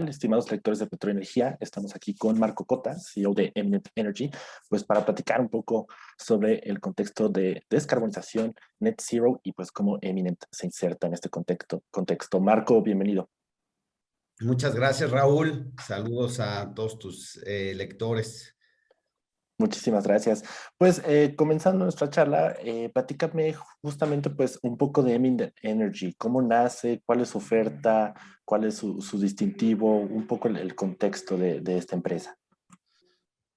tal, estimados lectores de Petroenergía? Estamos aquí con Marco Cota, CEO de Eminent Energy, pues para platicar un poco sobre el contexto de descarbonización, net zero y pues cómo Eminent se inserta en este contexto. Marco, bienvenido. Muchas gracias, Raúl. Saludos a todos tus lectores. Muchísimas gracias. Pues comenzando nuestra charla, platícame justamente pues un poco de Eminent Energy, cómo nace, cuál es su oferta, cuál es su distintivo, un poco el contexto de esta empresa.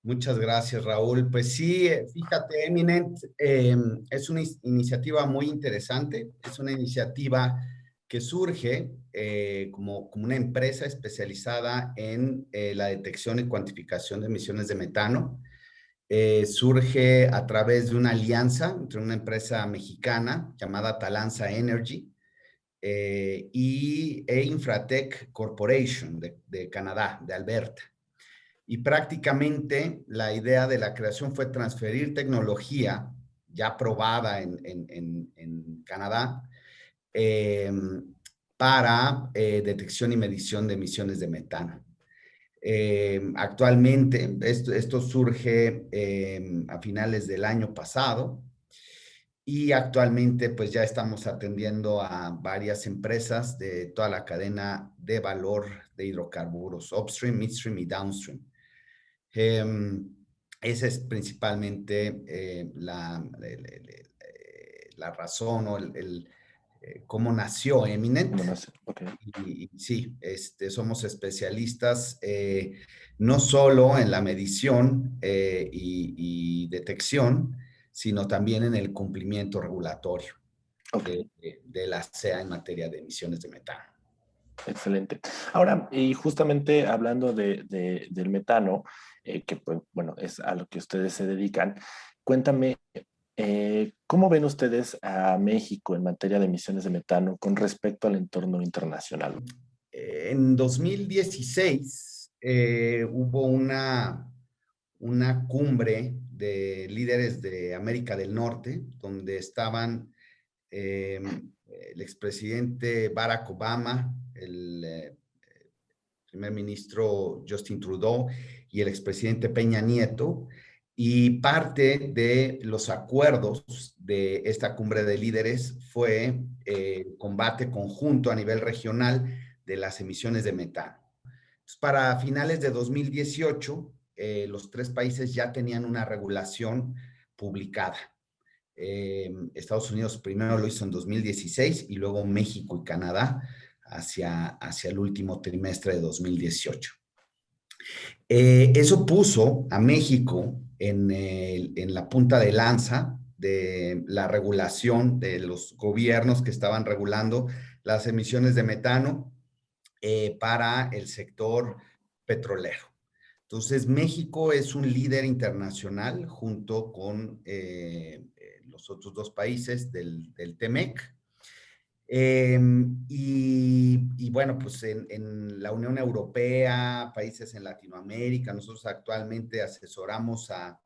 Muchas gracias, Raúl. Pues sí, fíjate, Eminent es una iniciativa muy interesante. Es una iniciativa que surge como una empresa especializada en la detección y cuantificación de emisiones de metano. Surge a través de una alianza entre una empresa mexicana llamada Talanza Energy e Infratech Corporation de Canadá, de Alberta. Y prácticamente la idea de la creación fue transferir tecnología ya probada en Canadá para detección y medición de emisiones de metano. Actualmente, esto surge a finales del año pasado y actualmente pues ya estamos atendiendo a varias empresas de toda la cadena de valor de hidrocarburos, upstream, midstream y downstream. Esa es principalmente la razón o cómo nació Eminent. Okay. Y sí, somos especialistas no solo en la medición y detección, sino también en el cumplimiento regulatorio de la CEA en materia de emisiones de metano. Excelente. Ahora, y justamente hablando del metano, que pues, bueno, es a lo que ustedes se dedican, cuéntame, ¿cómo ven ustedes a México en materia de emisiones de metano con respecto al entorno internacional? En 2016 hubo una cumbre de líderes de América del Norte, donde estaban el expresidente Barack Obama, el primer ministro Justin Trudeau y el expresidente Peña Nieto, y parte de los acuerdos de esta cumbre de líderes fue el combate conjunto a nivel regional de las emisiones de metano. Entonces, para finales de 2018, los tres países ya tenían una regulación publicada. Estados Unidos primero lo hizo en 2016 y luego México y Canadá hacia el último trimestre de 2018. Eso puso a México en la punta de lanza de la regulación de los gobiernos que estaban regulando las emisiones de metano para el sector petrolero. Entonces, México es un líder internacional junto con los otros dos países del TEMEC. Y bueno, pues en la Unión Europea, países en Latinoamérica, nosotros actualmente asesoramos a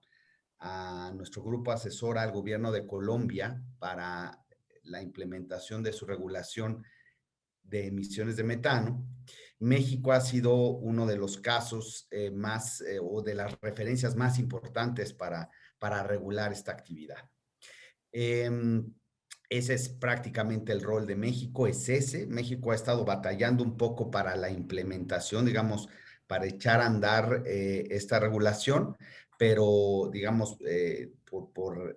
nuestro grupo asesor al gobierno de Colombia para la implementación de su regulación de emisiones de metano. México ha sido uno de los casos o de las referencias más importantes para regular esta actividad. Ese es prácticamente el rol de México, es ese. México ha estado batallando un poco para la implementación, digamos, para echar a andar esta regulación, pero digamos, por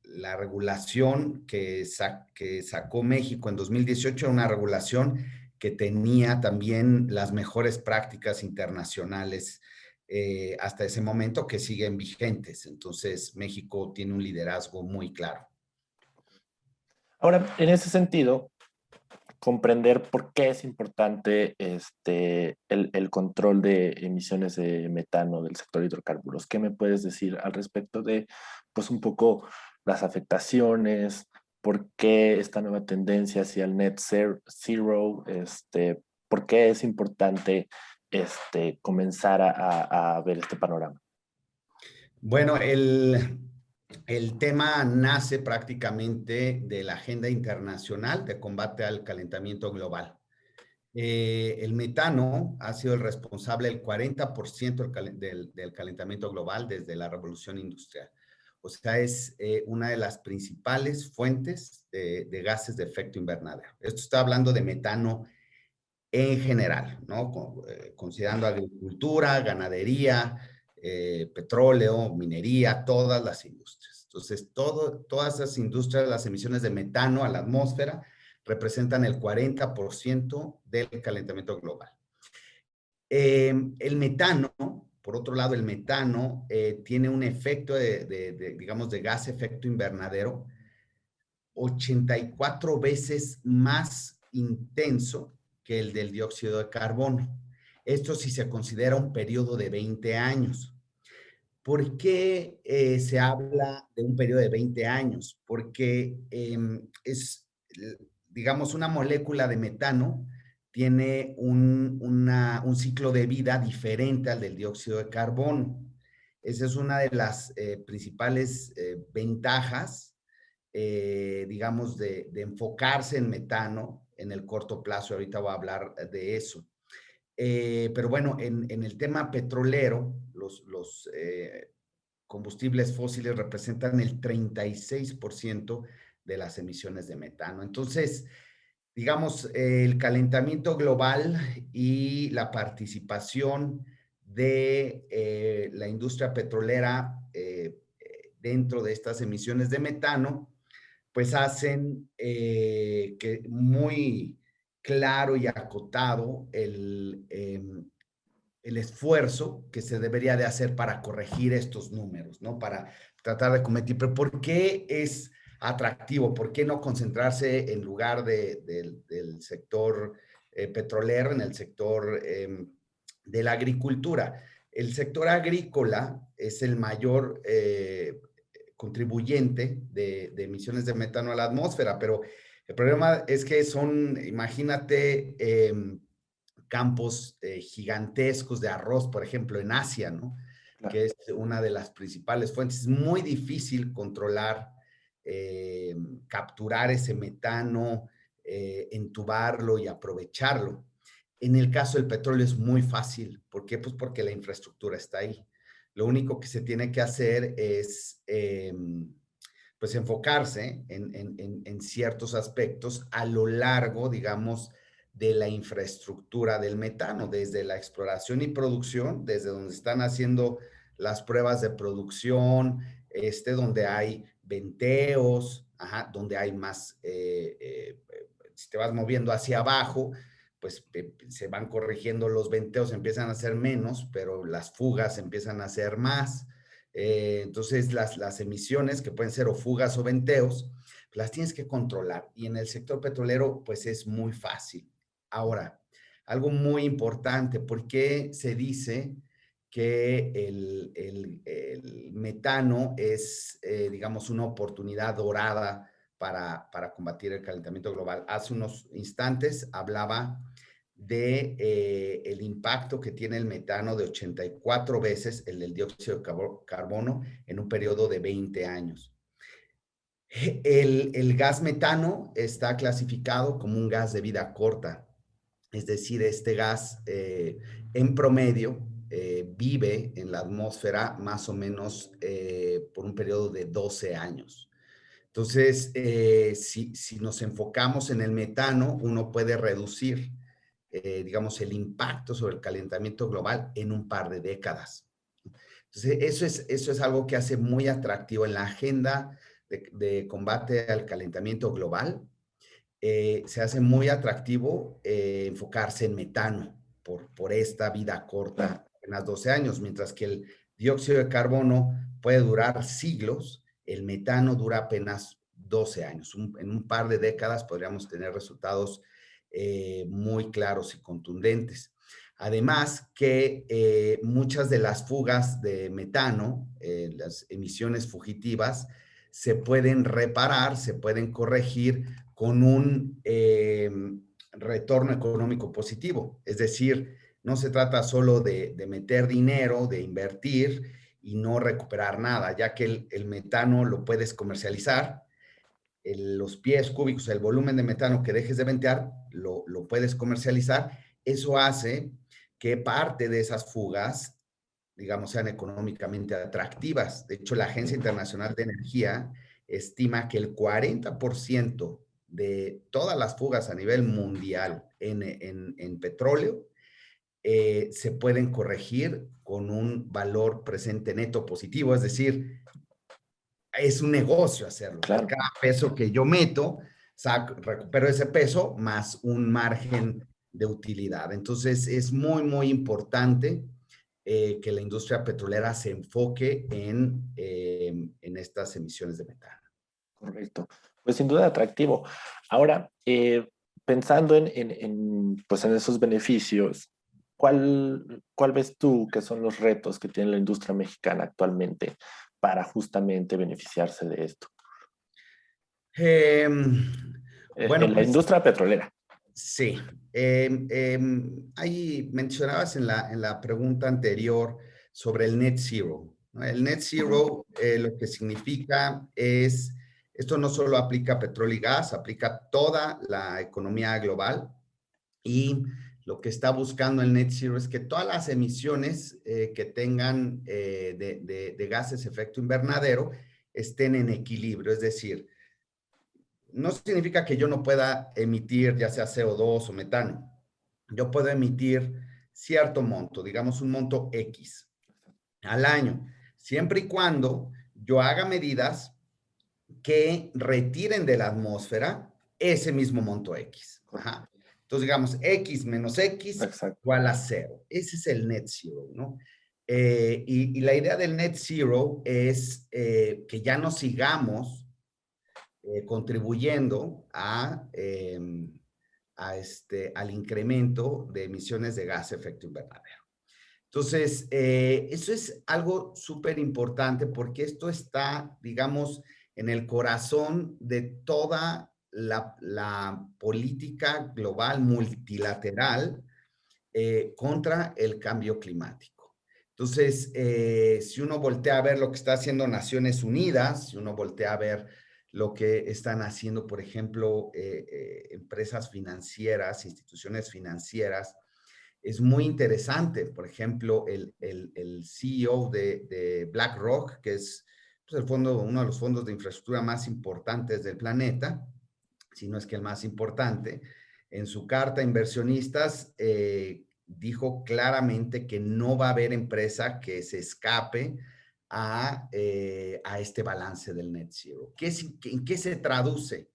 la regulación que sacó México en 2018 era una regulación que tenía también las mejores prácticas internacionales hasta ese momento que siguen vigentes. Entonces, México tiene un liderazgo muy claro. Ahora, en ese sentido, comprender por qué es importante el control de emisiones de metano del sector hidrocarburos. ¿Qué me puedes decir al respecto de, pues, un poco las afectaciones, por qué esta nueva tendencia hacia el net zero, por qué es importante comenzar a ver este panorama? Bueno, el tema nace prácticamente de la agenda internacional de combate al calentamiento global. El metano ha sido el responsable del 40% del calentamiento global desde la revolución industrial. O sea, es una de las principales fuentes de gases de efecto invernadero. Esto está hablando de metano en general, ¿no? Considerando agricultura, ganadería, petróleo, minería, todas las industrias. Entonces, todas esas industrias, las emisiones de metano a la atmósfera representan el 40% del calentamiento global. El metano, por otro lado, el metano tiene un efecto digamos, de gas efecto invernadero 84 veces más intenso que el del dióxido de carbono. Esto si se considera un periodo de 20 años. ¿Por qué se habla de un periodo de 20 años? Porque es, digamos, una molécula de metano tiene un ciclo de vida diferente al del dióxido de carbono. Esa es una de las principales ventajas, digamos, de enfocarse en metano en el corto plazo. Ahorita voy a hablar de eso. Pero bueno, en el tema petrolero, los combustibles fósiles representan el 36% de las emisiones de metano. Entonces, digamos, el calentamiento global y la participación de la industria petrolera dentro de estas emisiones de metano, pues hacen que muy claro y acotado el esfuerzo que se debería de hacer para corregir estos números, ¿no? Para tratar de combatir. Pero ¿por qué es atractivo? ¿Por qué no concentrarse en lugar del sector petrolero, en el sector de la agricultura? El sector agrícola es el mayor contribuyente de emisiones de metano a la atmósfera, pero el problema es que son, imagínate, campos gigantescos de arroz, por ejemplo, en Asia, ¿no? Claro. Que es una de las principales fuentes. Es muy difícil controlar, capturar ese metano, entubarlo y aprovecharlo. En el caso del petróleo es muy fácil. ¿Por qué? Pues porque la infraestructura está ahí. Lo único que se tiene que hacer es pues enfocarse en ciertos aspectos a lo largo, digamos, de la infraestructura del metano, desde la exploración y producción, desde donde están haciendo las pruebas de producción, donde hay venteos, ajá, donde hay más, si te vas moviendo hacia abajo, pues se van corrigiendo los venteos, empiezan a ser menos, pero las fugas empiezan a ser más. Entonces, las emisiones, que pueden ser o fugas o venteos, las tienes que controlar. Y en el sector petrolero, pues es muy fácil. Ahora, algo muy importante, ¿por qué se dice que el metano es, digamos, una oportunidad dorada para combatir el calentamiento global? Hace unos instantes hablaba de el impacto que tiene el metano de 84 veces el del dióxido de carbono en un periodo de 20 años. El gas metano está clasificado como un gas de vida corta, es decir, este gas en promedio vive en la atmósfera más o menos por un periodo de 12 años. Entonces, si nos enfocamos en el metano, uno puede reducir, digamos, el impacto sobre el calentamiento global en un par de décadas. Entonces, eso es algo que hace muy atractivo en la agenda de combate al calentamiento global. Se hace muy atractivo enfocarse en metano por esta vida corta, Claro. apenas 12 años, mientras que el dióxido de carbono puede durar siglos, el metano dura apenas 12 años. En un par de décadas podríamos tener resultados muy claros y contundentes. Además que muchas de las fugas de metano, las emisiones fugitivas, se pueden reparar, se pueden corregir con un retorno económico positivo. Es decir, no se trata solo de meter dinero, de invertir y no recuperar nada, ya que el metano lo puedes comercializar los pies cúbicos, el volumen de metano que dejes de ventear, lo puedes comercializar. Eso hace que parte de esas fugas, digamos, sean económicamente atractivas. De hecho, la Agencia Internacional de Energía estima que el 40% de todas las fugas a nivel mundial en petróleo se pueden corregir con un valor presente neto positivo, es decir, es un negocio hacerlo. Por Claro. cada peso que yo meto, recupero ese peso más un margen de utilidad. Entonces, es muy, muy importante que la industria petrolera se enfoque en estas emisiones de metano. Correcto. Pues sin duda atractivo. Ahora, pensando pues en esos beneficios, ¿cuál ves tú que son los retos que tiene la industria mexicana actualmente para justamente beneficiarse de esto? Eh, bueno, En la pues industria petrolera. sí. Ahí mencionabas en la pregunta anterior sobre el net zero, ¿no? El net zero lo que significa es, esto no solo aplica a petróleo y gas, aplica a toda la economía global y lo que está buscando el net zero es que todas las emisiones que tengan de gases efecto invernadero estén en equilibrio, es decir, no significa que yo no pueda emitir ya sea CO2 o metano. Yo puedo emitir cierto monto, digamos un monto X al año, siempre y cuando yo haga medidas que retiren de la atmósfera ese mismo monto X. Ajá. Entonces, digamos, X menos X Exacto. igual a cero. Ese es el net zero, ¿no? Y la idea del net zero es que ya no sigamos contribuyendo al incremento de emisiones de gas de efecto invernadero. Entonces, eso es algo súper importante porque esto está, digamos, en el corazón de toda la política global multilateral contra el cambio climático. Entonces, si uno voltea a ver lo que está haciendo Naciones Unidas, si uno voltea a ver lo que están haciendo, por ejemplo, empresas financieras, instituciones financieras, es muy interesante. Por ejemplo, el CEO de BlackRock, que es pues, uno de los fondos de infraestructura más importantes del planeta, si no es que el más importante, en su carta a inversionistas dijo claramente que no va a haber empresa que se escape a este balance del net zero. ¿En qué se traduce?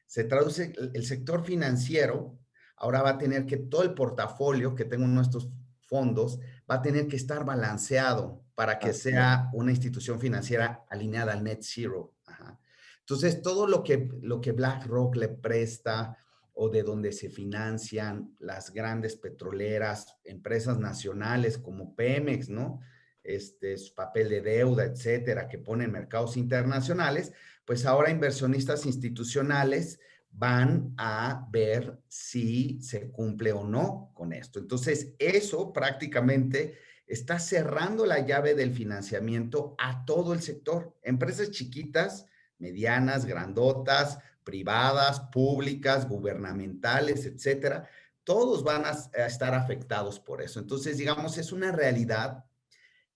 Se traduce el sector financiero, ahora va a tener que todo el portafolio que tengo en nuestros fondos va a tener que estar balanceado para que sea una institución financiera alineada al net zero. Ajá. Entonces, todo lo que BlackRock le presta o de donde se financian las grandes petroleras, empresas nacionales como Pemex, ¿no? Su papel de deuda, etcétera, que ponen mercados internacionales, pues ahora inversionistas institucionales van a ver si se cumple o no con esto. Entonces, eso prácticamente está cerrando la llave del financiamiento a todo el sector. Empresas chiquitas, medianas, grandotas, privadas, públicas, gubernamentales, etcétera, todos van a estar afectados por eso. Entonces, digamos, es una realidad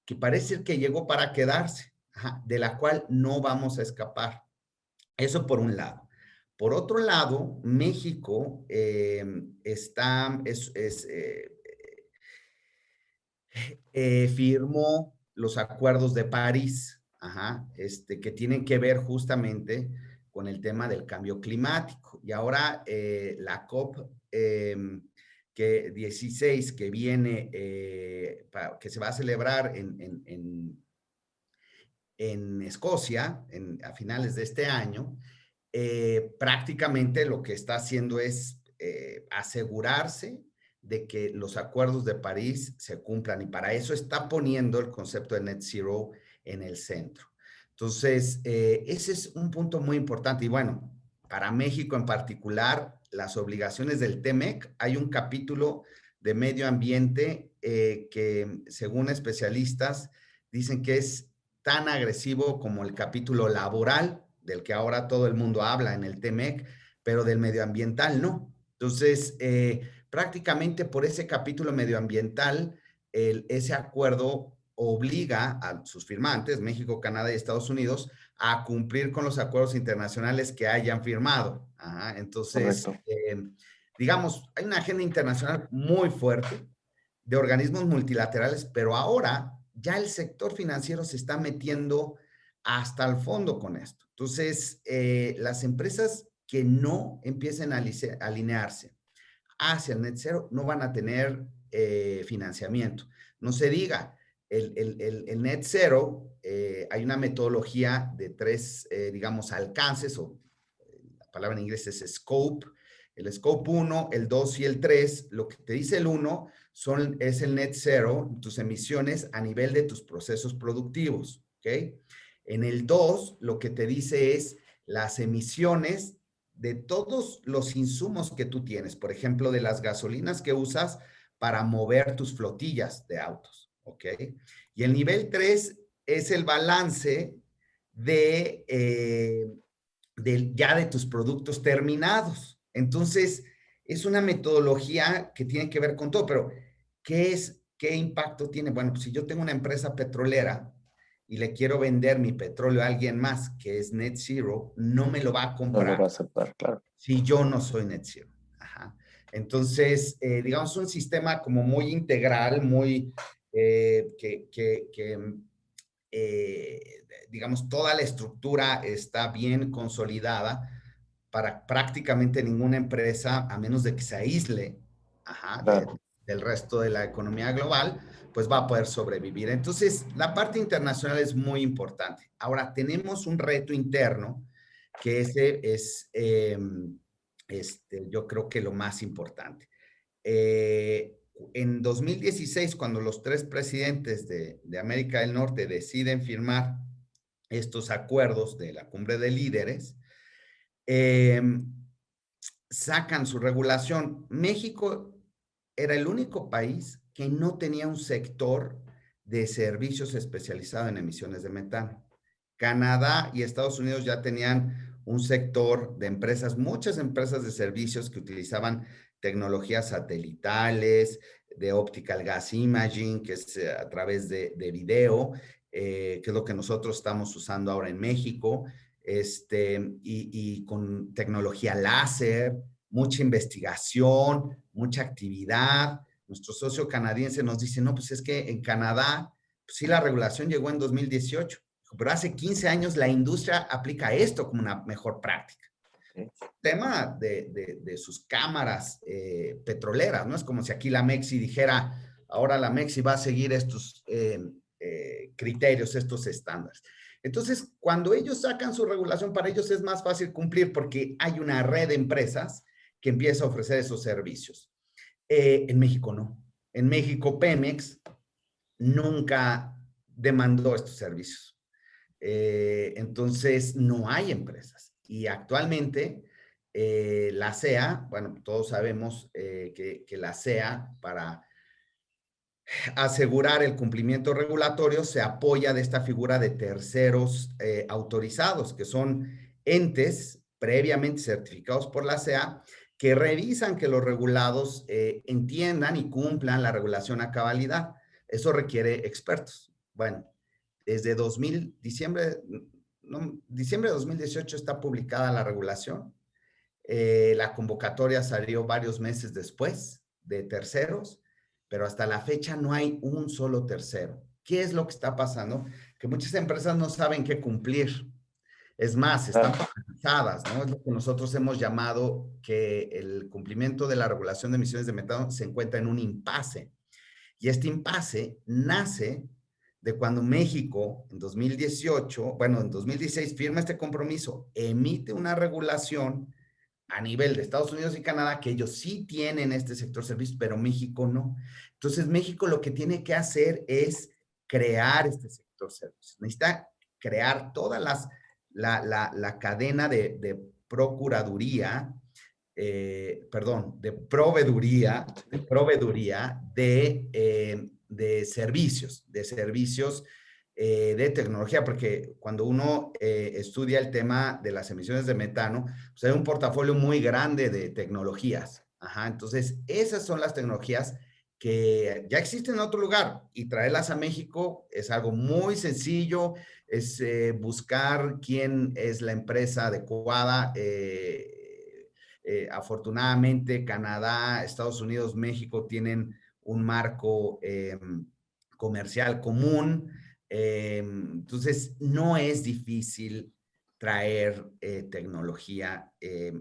que parece que llegó para quedarse, ajá, de la cual no vamos a escapar. Eso por un lado. Por otro lado, México firmó los acuerdos de París, ajá, que tienen que ver justamente con el tema del cambio climático. Y ahora la COP 16 que viene, que se va a celebrar en Escocia a finales de este año, prácticamente lo que está haciendo es asegurarse de que los acuerdos de París se cumplan y para eso está poniendo el concepto de net zero en el centro. Entonces, ese es un punto muy importante y bueno, para México en particular, las obligaciones del TEMEC, hay un capítulo de medio ambiente que según especialistas dicen que es tan agresivo como el capítulo laboral del que ahora todo el mundo habla en el TEMEC, pero del medioambiental no. Entonces, prácticamente por ese capítulo medioambiental, ese acuerdo obliga a sus firmantes, México, Canadá y Estados Unidos, a cumplir con los acuerdos internacionales que hayan firmado. Ajá, entonces, Correcto. digamos, hay una agenda internacional muy fuerte de organismos multilaterales, pero ahora ya el sector financiero se está metiendo hasta el fondo con esto. Entonces, las empresas que no empiecen a alinearse hacia el net zero no van a tener financiamiento. No se diga, el net zero, hay una metodología de tres, digamos, alcances, o la palabra en inglés es scope. El scope 1, el 2 y el 3, lo que te dice el 1 es el net zero, tus emisiones a nivel de tus procesos productivos, ¿ok? En el 2, lo que te dice es las emisiones de todos los insumos que tú tienes, por ejemplo, de las gasolinas que usas para mover tus flotillas de autos, ¿ok? Y el nivel 3 es el balance ya de tus productos terminados. Entonces, es una metodología que tiene que ver con todo, pero ¿qué impacto tiene? Bueno, pues si yo tengo una empresa petrolera y le quiero vender mi petróleo a alguien más que es net zero, no me lo va a No lo va a comprar aceptar, claro. si yo no soy net zero. Ajá. Entonces, digamos, un sistema como muy integral, muy, digamos, toda la estructura está bien consolidada para prácticamente ninguna empresa, a menos de que se aísle, ajá, Claro. del resto de la economía global, pues va a poder sobrevivir. Entonces, la parte internacional es muy importante. Ahora, tenemos un reto interno que ese es, yo creo que lo más importante. En 2016, cuando los tres presidentes de América del Norte deciden firmar estos acuerdos de la cumbre de líderes, eh, sacan su regulación. México era el único país que no tenía un sector de servicios especializado en emisiones de metano. Canadá y Estados Unidos ya tenían un sector de empresas, muchas empresas de servicios que utilizaban tecnologías satelitales, de optical gas imaging, que es a través de video, que es lo que nosotros estamos usando ahora en México, y con tecnología láser, mucha investigación, mucha actividad. Nuestro socio canadiense nos dice, no, pues es que en Canadá, pues sí, la regulación llegó en 2018, pero hace 15 años la industria aplica esto como una mejor práctica. Sí. Tema de sus cámaras petroleras, ¿no? Es como si aquí la Mexi dijera, ahora la Mexi va a seguir estos criterios, estos estándares. Entonces, cuando ellos sacan su regulación, para ellos es más fácil cumplir porque hay una red de empresas que empieza a ofrecer esos servicios. En México no. En México, Pemex nunca demandó estos servicios. Entonces, no hay empresas. Y actualmente, la CEA, bueno, todos sabemos que la CEA, para asegurar el cumplimiento regulatorio, se apoya de esta figura de terceros autorizados, que son entes previamente certificados por la CEA, que revisan que los regulados entiendan y cumplan la regulación a cabalidad. Eso requiere expertos. Bueno, desde diciembre de 2018 está publicada la regulación. La convocatoria salió varios meses después de terceros, pero hasta la fecha no hay un solo tercero. ¿Qué es lo que está pasando? Que muchas empresas no saben qué cumplir. Es más, están Claro. paralizadas, ¿no? Es lo que nosotros hemos llamado que el cumplimiento de la regulación de emisiones de metano se encuentra en un impasse. Y este impasse nace de cuando México en 2018, bueno, en 2016 firma este compromiso, emite una regulación a nivel de Estados Unidos y Canadá, que ellos sí tienen este sector servicios, pero México no. Entonces, México lo que tiene que hacer es crear este sector servicios. Necesita crear toda la cadena de procuraduría, perdón, de proveeduría de servicios de tecnología, porque cuando uno estudia el tema de las emisiones de metano, pues hay un portafolio muy grande de tecnologías. Ajá, entonces, esas son las tecnologías que ya existen en otro lugar y traerlas a México es algo muy sencillo, es buscar quién es la empresa adecuada. Afortunadamente, Canadá, Estados Unidos, México tienen un marco comercial común. Entonces, no es difícil traer tecnología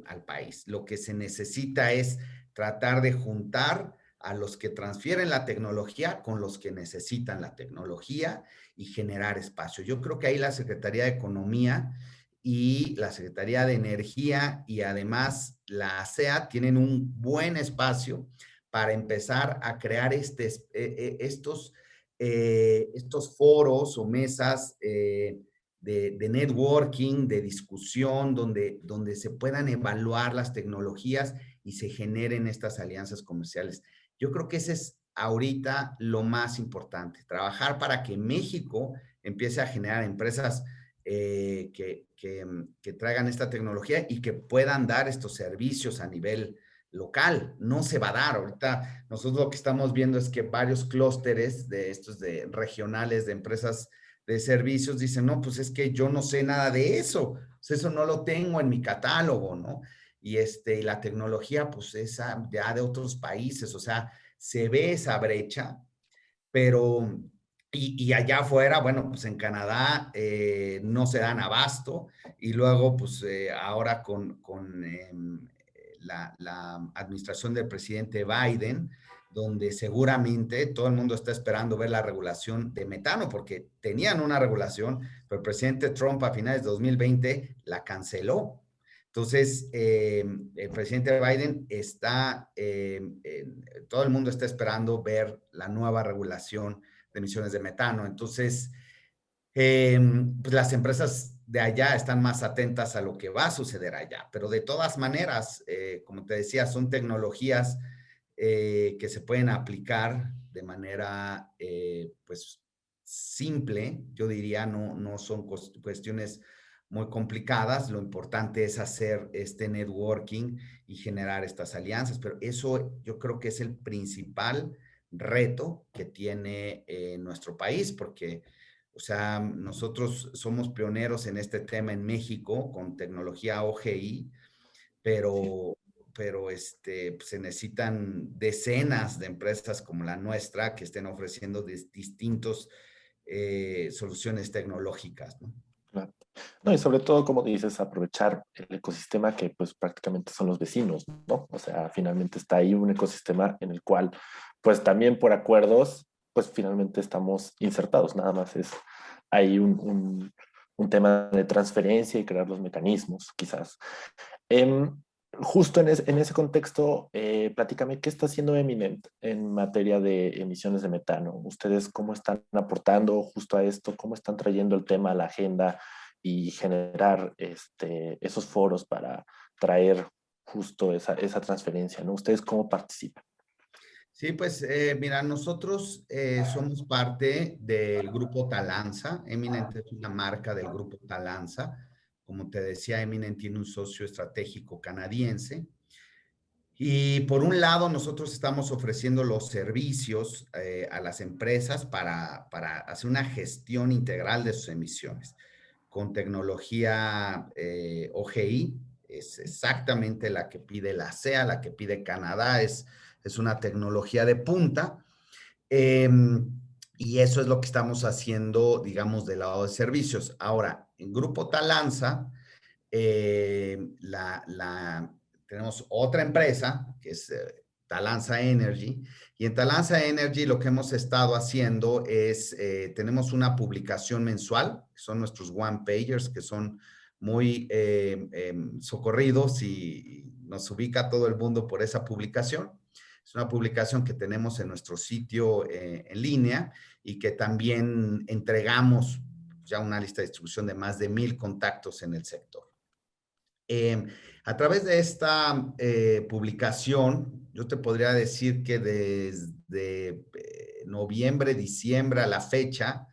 al país. Lo que se necesita es tratar de juntar a los que transfieren la tecnología con los que necesitan la tecnología y generar espacio. Yo creo que ahí la Secretaría de Economía y la Secretaría de Energía y además la ASEA tienen un buen espacio para empezar a crear estos foros o mesas de networking, de discusión, donde se puedan evaluar las tecnologías y se generen estas alianzas comerciales. Yo creo que ese es ahorita lo más importante, trabajar para que México empiece a generar empresas que traigan esta tecnología y que puedan dar estos servicios a nivel local. No se va a dar. Ahorita nosotros lo que estamos viendo es que varios clústeres de estos de regionales de empresas de servicios dicen, no, pues es que yo no sé nada de eso. Pues eso no lo tengo en mi catálogo, ¿no? Y la tecnología, pues es ya de otros países, o sea, se ve esa brecha, pero y allá afuera, bueno, pues en Canadá no se dan abasto y luego, pues ahora con la administración del presidente Biden, donde seguramente todo el mundo está esperando ver la regulación de metano, porque tenían una regulación, pero el presidente Trump a finales de 2020 la canceló. Entonces, el presidente Biden todo el mundo está esperando ver la nueva regulación de emisiones de metano. Entonces, pues las empresas de allá están más atentas a lo que va a suceder allá. Pero de todas maneras, como te decía, son tecnologías que se pueden aplicar de manera, pues, simple, yo diría, no son cuestiones muy complicadas. Lo importante es hacer este networking y generar estas alianzas, pero eso yo creo que es el principal reto que tiene nuestro país, porque, o sea, nosotros somos pioneros en este tema en México con tecnología OGI, pero, pues, se necesitan decenas de empresas como la nuestra que estén ofreciendo distintos soluciones tecnológicas, ¿no? Claro. No, y sobre todo, como dices, aprovechar el ecosistema que pues prácticamente son los vecinos, ¿no? O sea, finalmente está ahí un ecosistema en el cual, pues también por acuerdos, pues finalmente estamos insertados, nada más es ahí un tema de transferencia y crear los mecanismos, quizás. Em, Justo en ese contexto, platícame, ¿qué está haciendo Eminent en materia de emisiones de metano? ¿Ustedes cómo están aportando justo a esto? ¿Cómo están trayendo el tema a la agenda y generar esos foros para traer justo esa transferencia, ¿no? ¿Ustedes cómo participan? Sí, pues mira, nosotros somos parte del grupo Talanza. Eminent es una marca del grupo Talanza. Como te decía, Eminent tiene un socio estratégico canadiense. Y por un lado, nosotros estamos ofreciendo los servicios a las empresas para hacer una gestión integral de sus emisiones. Con tecnología OGI, es exactamente la que pide la CEA, la que pide Canadá, es una tecnología de punta. Eh, y eso es lo que estamos haciendo, digamos, del lado de servicios. Ahora, en Grupo Talanza, tenemos otra empresa que es Talanza Energy. Y en Talanza Energy lo que hemos estado haciendo es, tenemos una publicación mensual, que son nuestros one pagers, que son muy socorridos y nos ubica todo el mundo por esa publicación. Es una publicación que tenemos en nuestro sitio en línea y que también entregamos ya una lista de distribución de más de 1,000 contactos en el sector. A través de esta publicación, yo te podría decir que desde noviembre, diciembre a la fecha,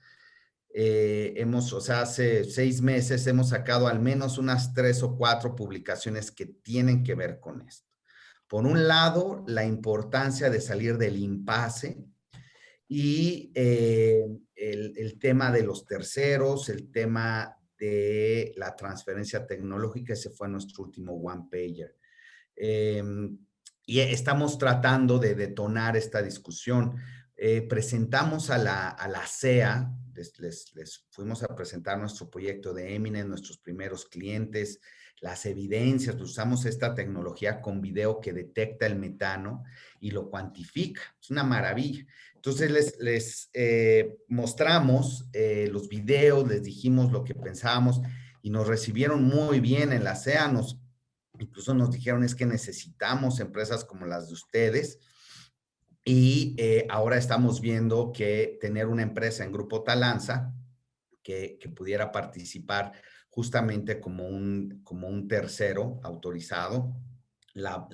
o sea, hace 6 meses hemos sacado al menos unas 3 o 4 publicaciones que tienen que ver con esto. Por un lado, la importancia de salir del impasse y el tema de los terceros, el tema de la transferencia tecnológica, ese fue nuestro último one pager. Eh, y estamos tratando de detonar esta discusión. Presentamos a la CEA, les fuimos a presentar nuestro proyecto de Eminem, nuestros primeros clientes, las evidencias, usamos esta tecnología con video que detecta el metano y lo cuantifica. Es una maravilla. Entonces les mostramos los videos, les dijimos lo que pensábamos y nos recibieron muy bien en la CEA, incluso nos dijeron es que necesitamos empresas como las de ustedes y ahora estamos viendo que tener una empresa en Grupo Talanza que pudiera participar justamente como un tercero autorizado. La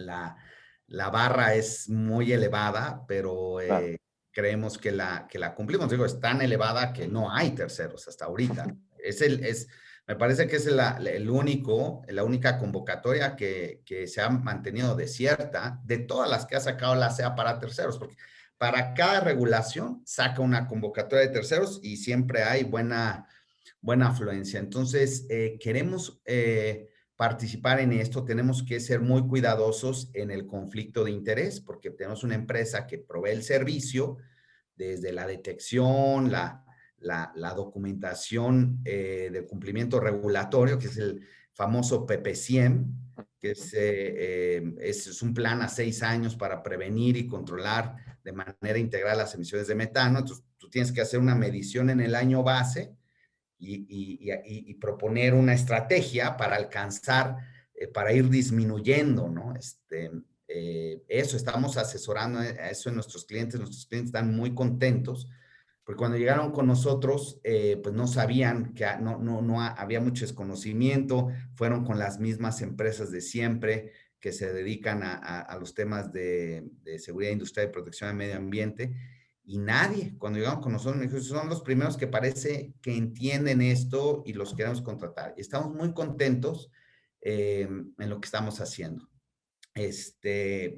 barra es muy elevada, pero Claro. creemos que la cumplimos. Digo, es tan elevada que no hay terceros hasta ahorita. Me parece que es la única convocatoria que se ha mantenido desierta de todas las que ha sacado la CEA para terceros, porque para cada regulación saca una convocatoria de terceros y siempre hay buena afluencia. Entonces, queremos participar en esto, tenemos que ser muy cuidadosos en el conflicto de interés, porque tenemos una empresa que provee el servicio desde la detección, la documentación del cumplimiento regulatorio, que es el famoso PP100, que es un plan a 6 años para prevenir y controlar de manera integral las emisiones de metano. Entonces, tú tienes que hacer una medición en el año base y proponer una estrategia para alcanzar, para ir disminuyendo, ¿no? Eso, estamos asesorando a eso en nuestros clientes están muy contentos, porque cuando llegaron con nosotros, pues no sabían que no había mucho desconocimiento, fueron con las mismas empresas de siempre que se dedican a los temas de seguridad industrial y protección del medio ambiente, y nadie, cuando llegaron con nosotros, me dijo, son los primeros que parece que entienden esto y los queremos contratar. Y estamos muy contentos en lo que estamos haciendo.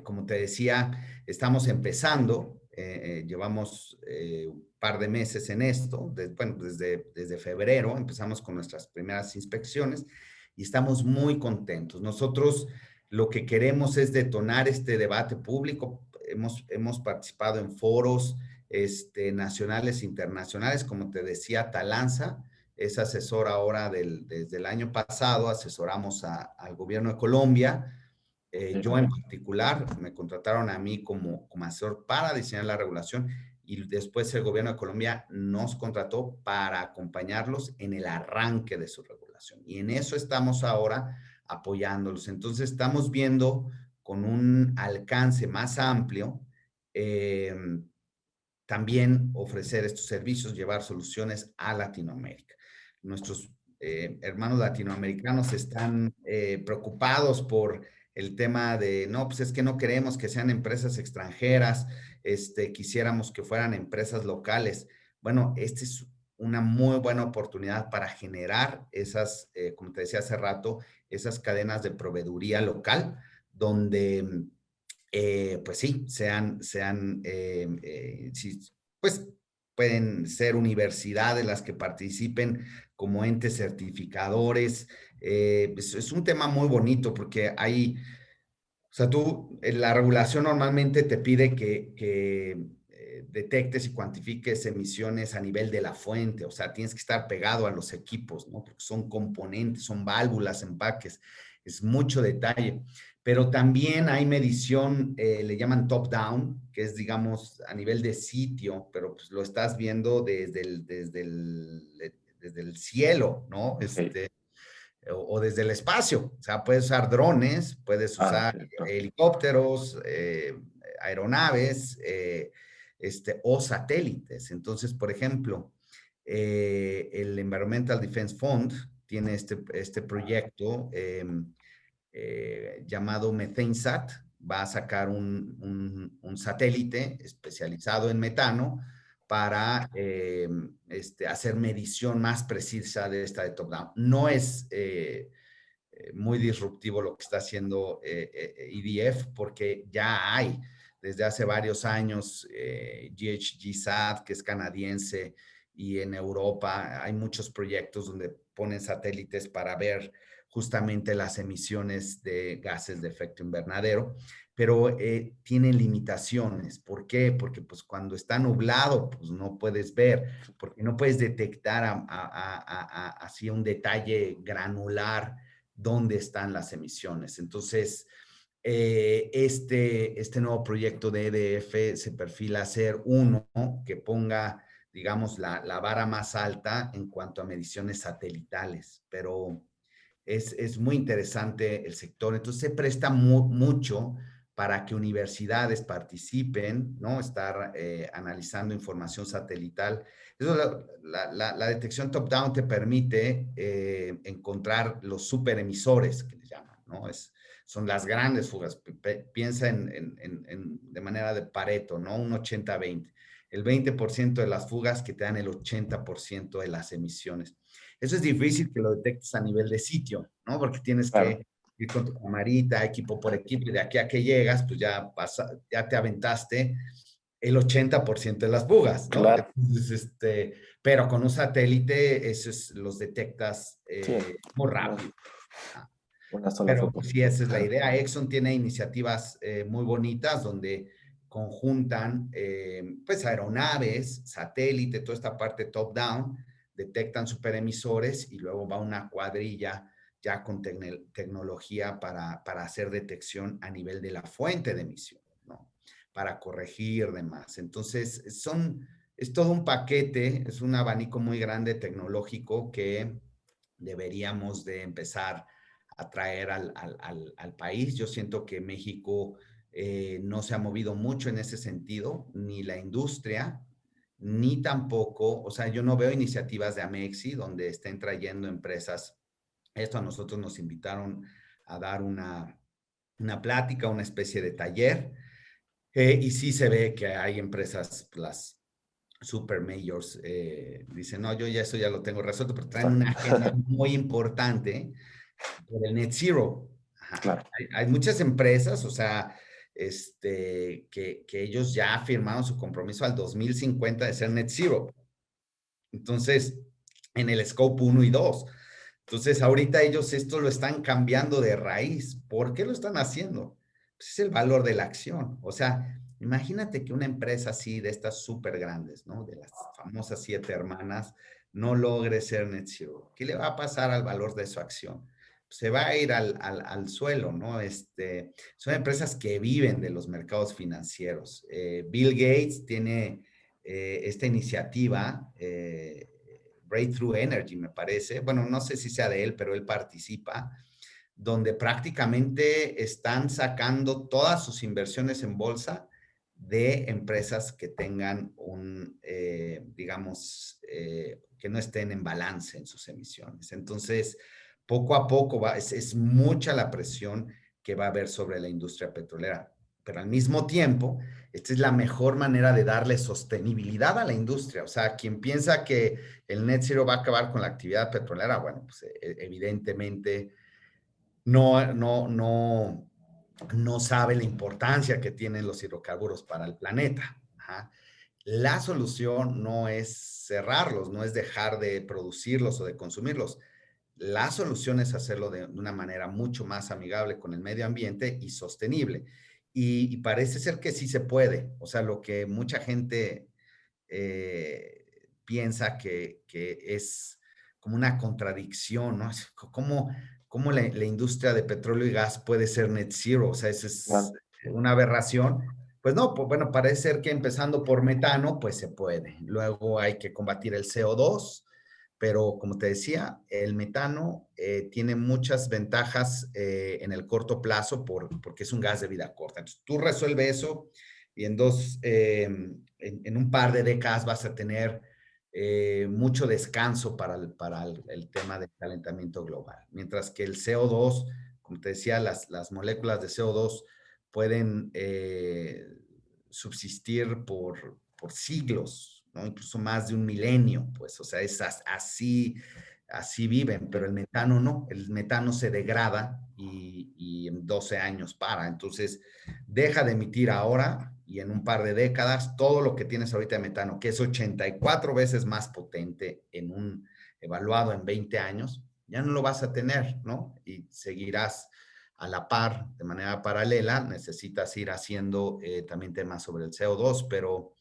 Como te decía, estamos empezando, llevamos un par de meses en esto, bueno, desde febrero empezamos con nuestras primeras inspecciones y estamos muy contentos. Nosotros lo que queremos es detonar este debate público. Hemos participado en foros nacionales e internacionales, como te decía, Talanza es asesor ahora desde el año pasado, asesoramos al gobierno de Colombia. Yo en particular, me contrataron a mí como asesor para diseñar la regulación y después el gobierno de Colombia nos contrató para acompañarlos en el arranque de su regulación. Y en eso estamos ahora apoyándolos. Entonces estamos viendo con un alcance más amplio también ofrecer estos servicios, llevar soluciones a Latinoamérica. Nuestros hermanos latinoamericanos están preocupados por el tema de, no, pues es que no queremos que sean empresas extranjeras, quisiéramos que fueran empresas locales. Bueno, esta es una muy buena oportunidad para generar esas, como te decía hace rato, esas cadenas de proveeduría local, donde pues sí, pues pueden ser universidades las que participen como entes certificadores. Es un tema muy bonito porque o sea, la regulación normalmente te pide que detectes y cuantifiques emisiones a nivel de la fuente, o sea, tienes que estar pegado a los equipos, ¿no? Porque son componentes, son válvulas, empaques, es mucho detalle. Pero también hay medición, le llaman top-down, que es, digamos, a nivel de sitio, pero pues lo estás viendo desde el cielo, ¿no? Ok. O desde el espacio. O sea, puedes usar drones, puedes usar Cierto. helicópteros, aeronaves o satélites. Entonces, por ejemplo, el Environmental Defense Fund tiene este proyecto llamado MethaneSat. Va a sacar un satélite especializado en metano para hacer medición más precisa de esta de top-down. No es muy disruptivo lo que está haciendo EDF, porque ya hay desde hace varios años GHGSat, que es canadiense, y en Europa hay muchos proyectos donde ponen satélites para ver justamente las emisiones de gases de efecto invernadero, pero tienen limitaciones. ¿Por qué? Porque pues cuando está nublado, pues no puedes ver, porque no puedes detectar así un detalle granular dónde están las emisiones. Entonces, este nuevo proyecto de EDF se perfila a ser uno que ponga, digamos, la vara más alta en cuanto a mediciones satelitales, pero es muy interesante el sector. Entonces, se presta mucho para que universidades participen, ¿no? Estar analizando información satelital. Eso, la detección top-down te permite encontrar los superemisores, que le llaman, ¿no? Son las grandes fugas. Piensa de manera de Pareto, ¿no? Un 80-20. El 20% de las fugas que te dan el 80% de las emisiones. Eso es difícil que lo detectes a nivel de sitio, ¿no? Porque tienes Claro, que ir con tu camarita, equipo por equipo, y de aquí a que llegas, pues ya te aventaste el 80% de las fugas, ¿no? claro, Entonces, pero con un satélite, los detectas sí, muy una, rápido. Ah, una sola pero foto. pues, sí, esa es la Claro, idea. Exxon tiene iniciativas muy bonitas donde conjuntan pues aeronaves, satélite, toda esta parte top-down, detectan superemisores y luego va una cuadrilla ya con tecnología para hacer detección a nivel de la fuente de emisión, ¿no? Para corregir demás. Entonces, es todo un paquete, es un abanico muy grande tecnológico que deberíamos de empezar a traer al país. Yo siento que México no se ha movido mucho en ese sentido, ni la industria, ni tampoco, o sea, yo no veo iniciativas de Amexi donde estén trayendo empresas. Esto a nosotros nos invitaron a dar una plática, una especie de taller, y sí se ve que hay empresas, las super majors, dicen, no, yo ya eso ya lo tengo resuelto, pero traen una exacto, agenda muy importante por el net zero. Ajá. claro, Hay muchas empresas, o sea, que ellos ya firmaron su compromiso al 2050 de ser net zero. Entonces, en el scope 1 y 2. Entonces, ahorita ellos esto lo están cambiando de raíz. ¿Por qué lo están haciendo? Pues es el valor de la acción. O sea, imagínate que una empresa así, de estas súper grandes, ¿no? De las famosas 7 hermanas, no logre ser net zero. ¿Qué le va a pasar al valor de su acción? Se va a ir al suelo, ¿no? Son empresas que viven de los mercados financieros. Bill Gates tiene esta iniciativa, Breakthrough Energy, me parece. Bueno, no sé si sea de él, pero él participa, donde prácticamente están sacando todas sus inversiones en bolsa de empresas que tengan digamos, que no estén en balance en sus emisiones. Entonces, poco a poco es mucha la presión que va a haber sobre la industria petrolera, pero al mismo tiempo, esta es la mejor manera de darle sostenibilidad a la industria. O sea, quien piensa que el net zero va a acabar con la actividad petrolera, bueno, pues evidentemente no sabe la importancia que tienen los hidrocarburos para el planeta. Ajá. La solución no es cerrarlos, no es dejar de producirlos o de consumirlos. La solución es hacerlo de una manera mucho más amigable con el medio ambiente y sostenible. Y parece ser que sí se puede. O sea, lo que mucha gente piensa que es como una contradicción, ¿no? ¿Cómo la industria de petróleo y gas puede ser net zero? O sea, eso es claro. una aberración. Pues no, pues bueno, parece ser que empezando por metano, pues se puede. Luego hay que combatir el CO2, pero como te decía, el metano tiene muchas ventajas en el corto plazo porque es un gas de vida corta. Entonces, tú resuelves eso y en un par de décadas vas a tener mucho descanso para el tema del calentamiento global. Mientras que el CO2, como te decía, las moléculas de CO2 pueden subsistir por siglos, ¿no? Incluso más de un milenio, pues, o sea, es así, así viven, pero el metano no, el metano se degrada y en 12 años para, entonces deja de emitir ahora y en un par de décadas todo lo que tienes ahorita de metano, que es 84 veces más potente en un evaluado en 20 años, ya no lo vas a tener, ¿no? Y seguirás a la par, de manera paralela, necesitas ir haciendo también temas sobre el CO2, pero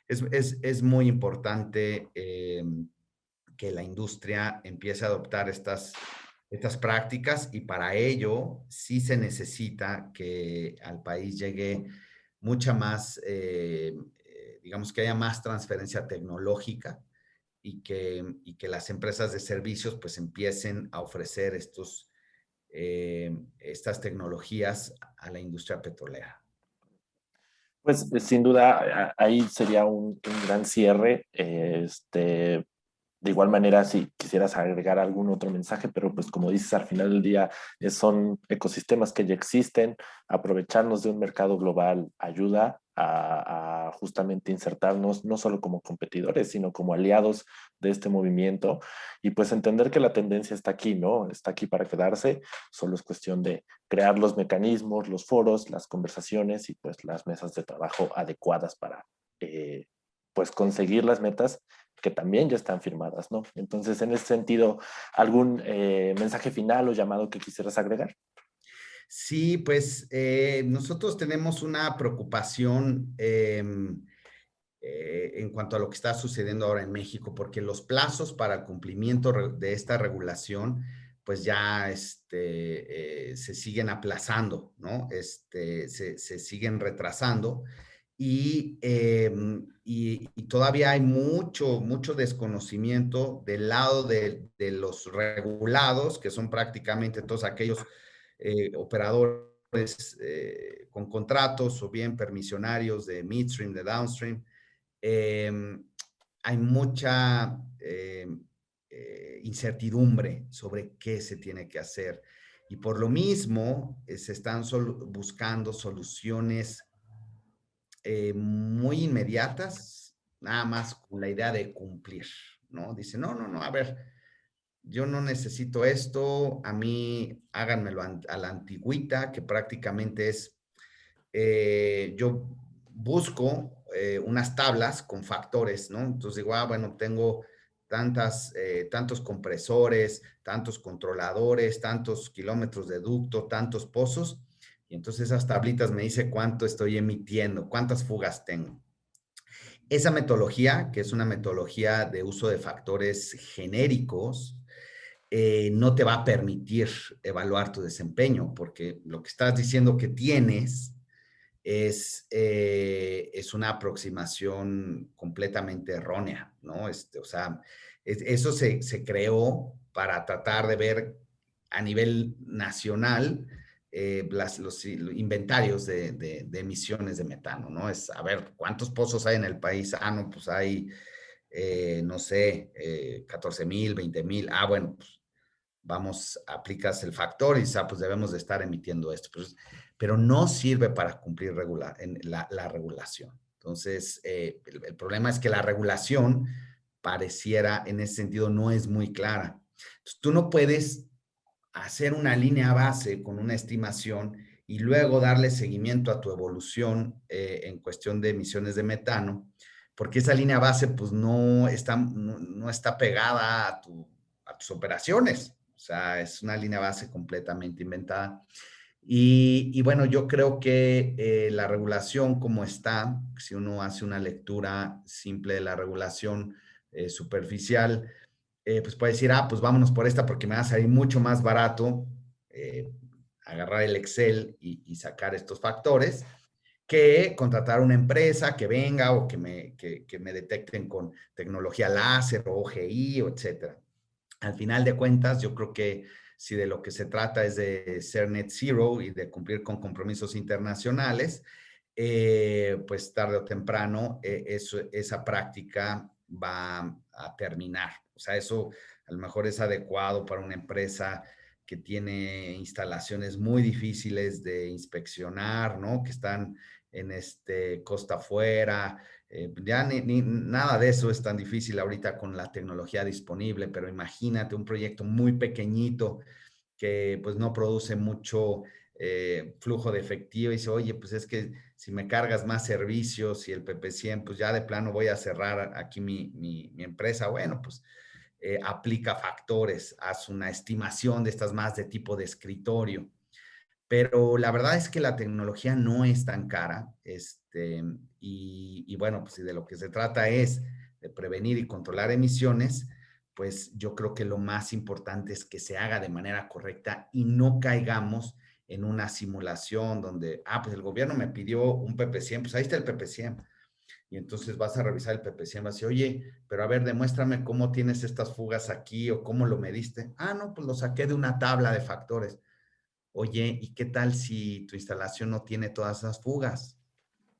es muy importante que la industria empiece a adoptar estas prácticas y para ello sí se necesita que al país llegue mucha más, digamos que haya más transferencia tecnológica y que las empresas de servicios pues empiecen a ofrecer estas tecnologías a la industria petrolera. Pues sin duda ahí sería un gran cierre. De igual manera, si quisieras agregar algún otro mensaje, pero pues como dices, al final del día son ecosistemas que ya existen, aprovecharnos de un mercado global ayuda a justamente insertarnos no solo como competidores, sino como aliados de este movimiento y pues entender que la tendencia está aquí, ¿no? Está aquí para quedarse, solo es cuestión de crear los mecanismos, los foros, las conversaciones y pues las mesas de trabajo adecuadas para pues conseguir las metas que también ya están firmadas, ¿no? Entonces, en ese sentido, ¿algún mensaje final o llamado que quisieras agregar? Sí, pues nosotros tenemos una preocupación en cuanto a lo que está sucediendo ahora en México, porque los plazos para el cumplimiento de esta regulación, pues ya se siguen aplazando, ¿no? Se siguen retrasando y todavía hay mucho desconocimiento del lado de los regulados, que son prácticamente todos aquellos operadores con contratos o bien permisionarios de midstream, de downstream. Eh, Hay mucha incertidumbre sobre qué se tiene que hacer. Y por lo mismo se están buscando soluciones muy inmediatas, nada más con la idea de cumplir, ¿no? Dice, no, a ver, yo no necesito esto, a mí háganmelo a la antigüita, que prácticamente es, yo busco unas tablas con factores, ¿no? Entonces digo, bueno, tengo tantos compresores, tantos controladores, tantos kilómetros de ducto, tantos pozos, y entonces esas tablitas me dice cuánto estoy emitiendo, cuántas fugas tengo. Esa metodología, que es una metodología de uso de factores genéricos, no te va a permitir evaluar tu desempeño, porque lo que estás diciendo que tienes es una aproximación completamente errónea, ¿no? O sea, eso se creó para tratar de ver a nivel nacional los inventarios de emisiones de metano, ¿no? Es, a ver, ¿cuántos pozos hay en el país? Ah, no, pues hay, no sé, 14,000, 20,000. Ah, bueno, pues vamos, aplicas el factor y pues debemos de estar emitiendo esto. Pero no sirve para cumplir la regulación. Entonces, el problema es que la regulación pareciera, en ese sentido, no es muy clara. Entonces, tú no puedes hacer una línea base con una estimación y luego darle seguimiento a tu evolución en cuestión de emisiones de metano, porque esa línea base pues no está pegada a tus operaciones. O sea, es una línea base completamente inventada. Y bueno, yo creo que la regulación como está, si uno hace una lectura simple de la regulación superficial, pues puede decir, pues vámonos por esta porque me va a salir mucho más barato eh, agarrar el Excel y sacar estos factores que contratar una empresa que venga o que me detecten con tecnología láser o OGI o etcétera. Al final de cuentas, yo creo que si de lo que se trata es de ser net zero y de cumplir con compromisos internacionales, pues tarde o temprano esa práctica va a terminar. O sea, eso a lo mejor es adecuado para una empresa que tiene instalaciones muy difíciles de inspeccionar, ¿no? Que están en costa afuera, Ya nada de eso es tan difícil ahorita con la tecnología disponible, pero imagínate un proyecto muy pequeñito que pues no produce mucho flujo de efectivo y dice, oye, pues es que si me cargas más servicios y el PP100, pues ya de plano voy a cerrar aquí mi empresa. Bueno, pues aplica factores, haz una estimación de estas más de tipo de escritorio. Pero la verdad es que la tecnología no es tan cara, y bueno, pues si de lo que se trata es de prevenir y controlar emisiones, pues yo creo que lo más importante es que se haga de manera correcta y no caigamos en una simulación donde, pues el gobierno me pidió un PP100, pues ahí está el PP100. Y entonces vas a revisar el PP100, vas a decir, oye, pero a ver, demuéstrame cómo tienes estas fugas aquí o cómo lo mediste. No, pues lo saqué de una tabla de factores. Oye, ¿y qué tal si tu instalación no tiene todas esas fugas?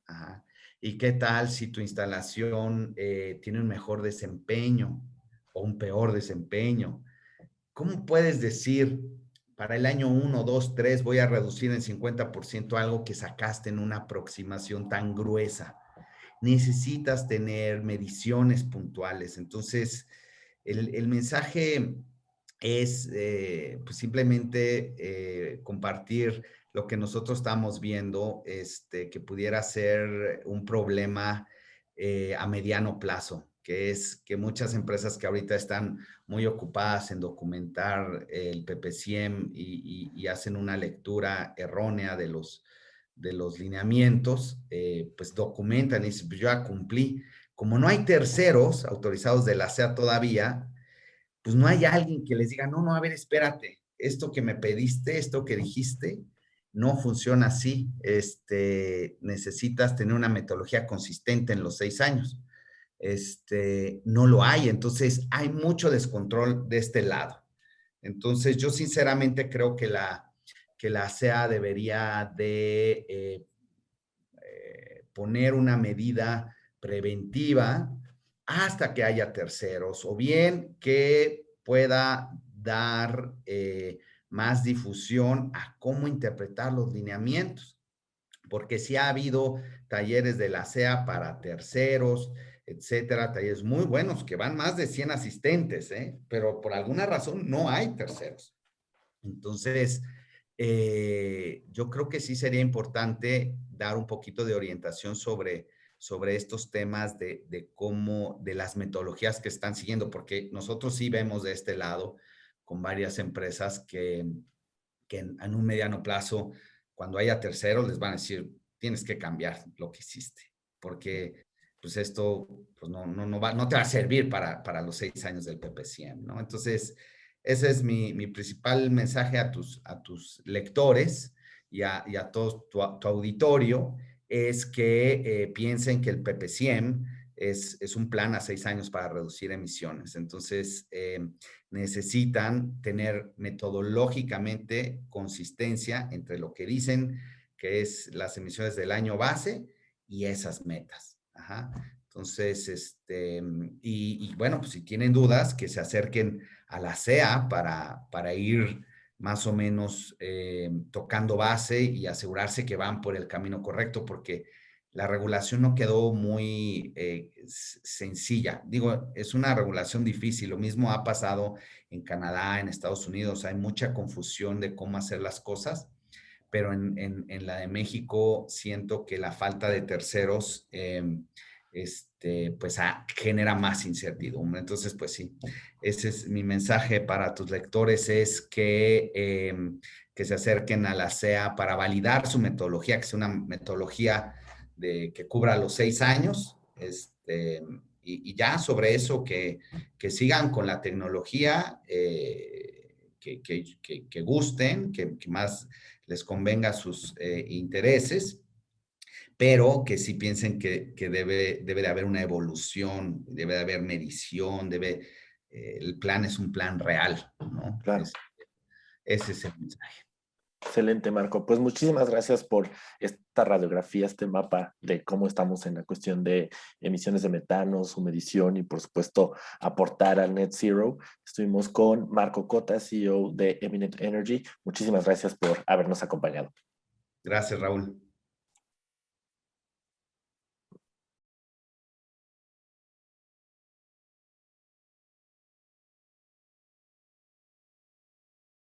Ajá. ¿Y qué tal si tu instalación tiene un mejor desempeño o un peor desempeño? ¿Cómo puedes decir para el año 1, 2, 3 voy a reducir en 50% algo que sacaste en una aproximación tan gruesa? Necesitas tener mediciones puntuales. Entonces, el mensaje es pues simplemente compartir lo que nosotros estamos viendo, que pudiera ser un problema a mediano plazo, que es que muchas empresas que ahorita están muy ocupadas en documentar el PPCM y hacen una lectura errónea de los lineamientos, pues documentan y dicen, pues yo ya cumplí. Como no hay terceros autorizados de la SEA todavía, pues no hay alguien que les diga, no, no, a ver, espérate, esto que me pediste, esto que dijiste, no funciona así. Necesitas tener una metodología consistente en los 6 años. No lo hay, entonces hay mucho descontrol de este lado. Entonces, yo sinceramente creo que la SEA debería de poner una medida preventiva hasta que haya terceros, o bien que pueda dar más difusión a cómo interpretar los lineamientos, porque sí ha habido talleres de la SEA para terceros, etcétera, talleres muy buenos que van más de 100 asistentes, pero por alguna razón no hay terceros. Entonces, yo creo que sí sería importante dar un poquito de orientación sobre estos temas de cómo, de las metodologías que están siguiendo, porque nosotros sí vemos de este lado con varias empresas que en un mediano plazo, cuando haya terceros, les van a decir, tienes que cambiar lo que hiciste, porque pues esto pues no te va a servir para los 6 años del PP100, ¿no? Entonces, ese es mi principal mensaje a tus lectores y a todo tu auditorio, es que piensen que el PP100 es un plan a 6 años para reducir emisiones. Entonces, necesitan tener metodológicamente consistencia entre lo que dicen que es las emisiones del año base y esas metas. Ajá. Entonces, y bueno, pues si tienen dudas, que se acerquen a la SEA para ir más o menos tocando base y asegurarse que van por el camino correcto, porque la regulación no quedó muy sencilla. Digo, es una regulación difícil. Lo mismo ha pasado en Canadá, en Estados Unidos. Hay mucha confusión de cómo hacer las cosas, pero en la de México siento que la falta de terceros pues genera más incertidumbre. Entonces, pues sí, ese es mi mensaje para tus lectores, es que se acerquen a la SEA para validar su metodología, que sea una metodología que cubra los 6 años, y ya sobre eso que sigan con la tecnología, que gusten, que más les convenga a sus intereses, pero que sí piensen que debe de haber una evolución, debe de haber medición, el plan es un plan real, ¿no? Claro. Ese es el mensaje. Excelente, Marco. Pues muchísimas gracias por esta radiografía, este mapa de cómo estamos en la cuestión de emisiones de metano, su medición y, por supuesto, aportar al Net Zero. Estuvimos con Marco Cota, CEO de Eminent Energy. Muchísimas gracias por habernos acompañado. Gracias, Raúl.